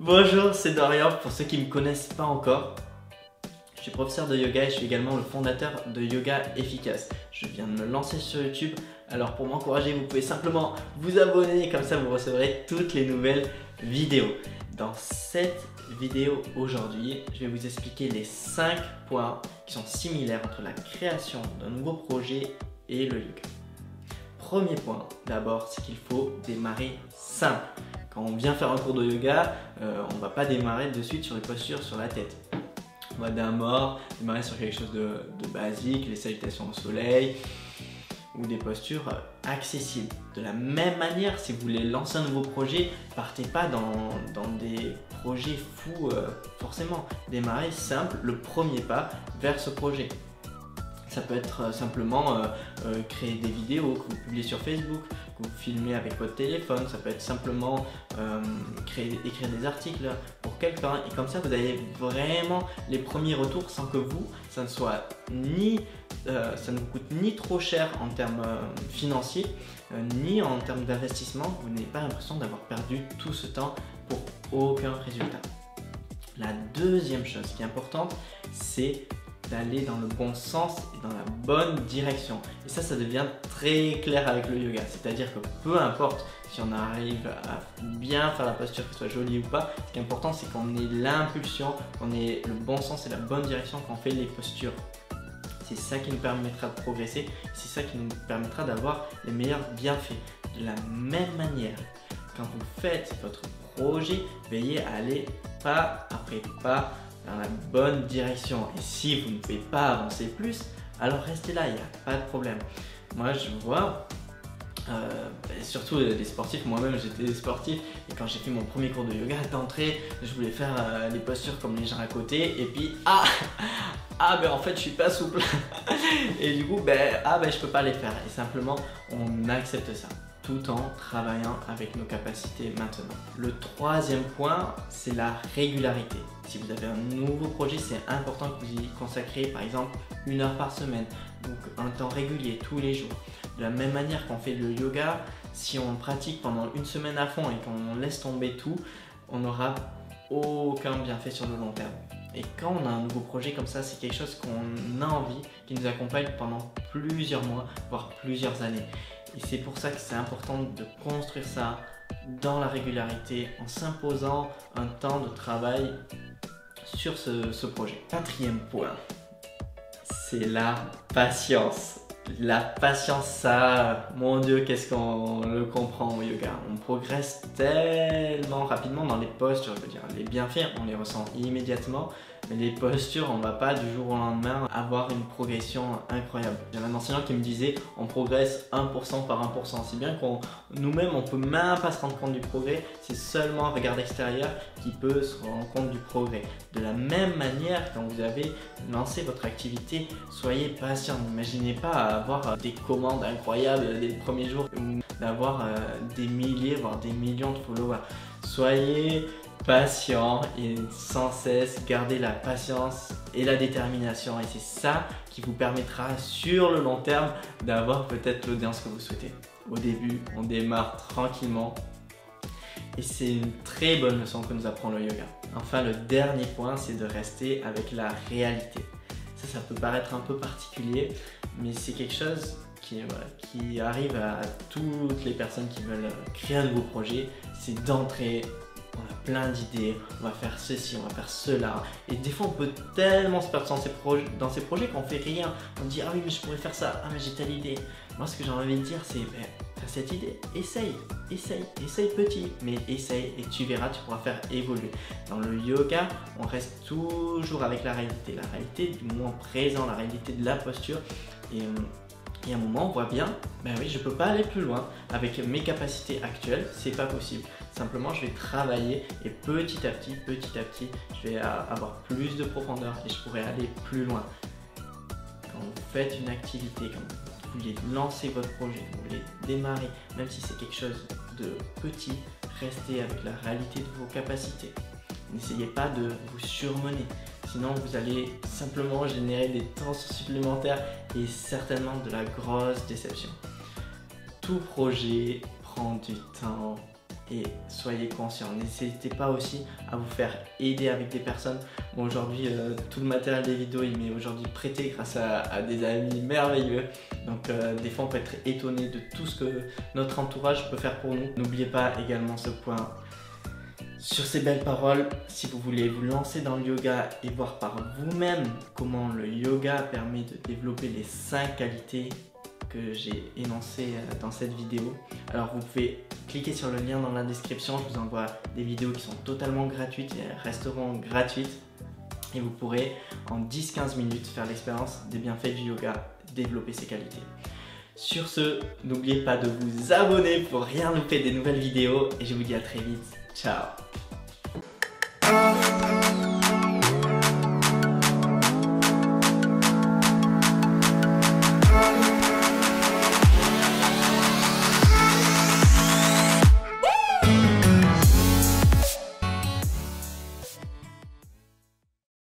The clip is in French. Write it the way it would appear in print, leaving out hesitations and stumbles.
Bonjour, c'est Dorian, pour ceux qui ne me connaissent pas encore. Je suis professeur de yoga et je suis également le fondateur de Yoga Efficace. Je viens de me lancer sur YouTube, alors pour m'encourager, vous pouvez simplement vous abonner, comme ça vous recevrez toutes les nouvelles vidéos. Dans cette vidéo aujourd'hui, je vais vous expliquer les 5 points qui sont similaires entre la création d'un nouveau projet et le yoga. Premier point, d'abord, c'est qu'il faut démarrer simple. Quand on vient faire un cours de yoga, on ne va pas démarrer de suite sur les postures sur la tête. On va d'abord démarrer sur quelque chose de basique, les salutations au soleil ou des postures accessibles. De la même manière, si vous voulez lancer un nouveau projet, partez pas dans des projets fous forcément. Démarrez simple, le premier pas vers ce projet. Ça peut être simplement créer des vidéos que vous publiez sur Facebook, que vous filmez avec votre téléphone. Ça peut être simplement écrire des articles pour quelqu'un. Et comme ça, vous avez vraiment les premiers retours sans que vous, ça ne vous coûte ni trop cher en termes financiers, ni en termes d'investissement. Vous n'avez pas l'impression d'avoir perdu tout ce temps pour aucun résultat. La deuxième chose qui est importante, c'est d'aller dans le bon sens et dans la bonne direction. Et ça devient très clair avec le yoga. C'est-à-dire que peu importe si on arrive à bien faire la posture, qu'elle soit jolie ou pas, ce qui est important, c'est qu'on ait l'impulsion, qu'on ait le bon sens et la bonne direction quand on fait les postures. C'est ça qui nous permettra de progresser, c'est ça qui nous permettra d'avoir les meilleurs bienfaits. De la même manière, quand vous faites votre projet, veillez à aller pas après pas dans la bonne direction. Et si vous ne pouvez pas avancer plus, alors restez là, il n'y a pas de problème. Moi je vois, surtout des sportifs, moi-même j'étais sportif et quand j'ai fait mon premier cours de yoga, d'entrée, je voulais faire les postures comme les gens à côté et puis ben en fait je suis pas souple et du coup je peux pas les faire et simplement on accepte ça, tout en travaillant avec nos capacités maintenant. Le troisième point, c'est la régularité. Si vous avez un nouveau projet, c'est important que vous y consacrez par exemple 1 heure par semaine, donc un temps régulier, tous les jours. De la même manière qu'on fait le yoga, si on pratique pendant 1 semaine à fond et qu'on laisse tomber tout, on n'aura aucun bienfait sur le long terme. Et quand on a un nouveau projet comme ça, c'est quelque chose qu'on a envie, qui nous accompagne pendant plusieurs mois, voire plusieurs années. Et c'est pour ça que c'est important de construire ça dans la régularité, en s'imposant un temps de travail sur ce projet. Quatrième point, c'est la patience. La patience, ça, mon Dieu, qu'est-ce qu'on le comprend au yoga. On progresse tellement rapidement dans les postures, je veux dire, les bienfaits, on les ressent immédiatement, mais les postures, on ne va pas du jour au lendemain avoir une progression incroyable. J'avais un enseignant qui me disait, on progresse 1% par 1%, si bien qu'on nous-mêmes, on ne peut même pas se rendre compte du progrès, c'est seulement un regard extérieur qui peut se rendre compte du progrès. De la même manière, quand vous avez lancé votre activité, soyez patient, n'imaginez pas avoir des commandes incroyables dès le premier jour ou d'avoir des milliers voire des millions de followers. Soyez patient et sans cesse garder la patience et la détermination et c'est ça qui vous permettra sur le long terme d'avoir peut-être l'audience que vous souhaitez. Au début, on démarre tranquillement et c'est une très bonne leçon que nous apprend le yoga. Enfin, le dernier point, c'est de rester avec la réalité. Ça peut paraître un peu particulier, mais c'est quelque chose qui arrive à toutes les personnes qui veulent créer un nouveau projet. C'est d'entrer, on a plein d'idées, on va faire ceci, on va faire cela. Et des fois, on peut tellement se perdre dans ces projets qu'on fait rien. On dit, ah oui, mais je pourrais faire ça, ah mais j'ai telle idée. Moi, ce que j'ai envie de dire, c'est, t'as cette idée, essaye petit, mais essaye et tu verras, tu pourras faire évoluer. Dans le yoga, on reste toujours avec la réalité du moment présent, la réalité de la posture. Et à un moment, on voit bien, ben oui, je peux pas aller plus loin. Avec mes capacités actuelles, c'est pas possible. Simplement, je vais travailler et petit à petit, je vais avoir plus de profondeur et je pourrai aller plus loin. Quand vous faites une activité, quand vous voulez lancer votre projet, vous voulez démarrer, même si c'est quelque chose de petit, restez avec la réalité de vos capacités. N'essayez pas de vous surmener, sinon vous allez simplement générer des tensions supplémentaires et certainement de la grosse déception. Tout projet prend du temps et soyez conscient. N'hésitez pas aussi à vous faire aider avec des personnes. Bon, aujourd'hui, tout le matériel des vidéos, il m'est aujourd'hui prêté grâce à des amis merveilleux. Donc des fois, on peut être étonné de tout ce que notre entourage peut faire pour nous. N'oubliez pas également ce point. Sur ces belles paroles, si vous voulez vous lancer dans le yoga et voir par vous-même comment le yoga permet de développer les 5 qualités que j'ai énoncées dans cette vidéo, alors vous pouvez cliquer sur le lien dans la description. Je vous envoie des vidéos qui sont totalement gratuites et elles resteront gratuites. Et vous pourrez en 10-15 minutes faire l'expérience des bienfaits du yoga, développer ses qualités. Sur ce, n'oubliez pas de vous abonner pour rien louper des nouvelles vidéos et je vous dis à très vite. Ciao!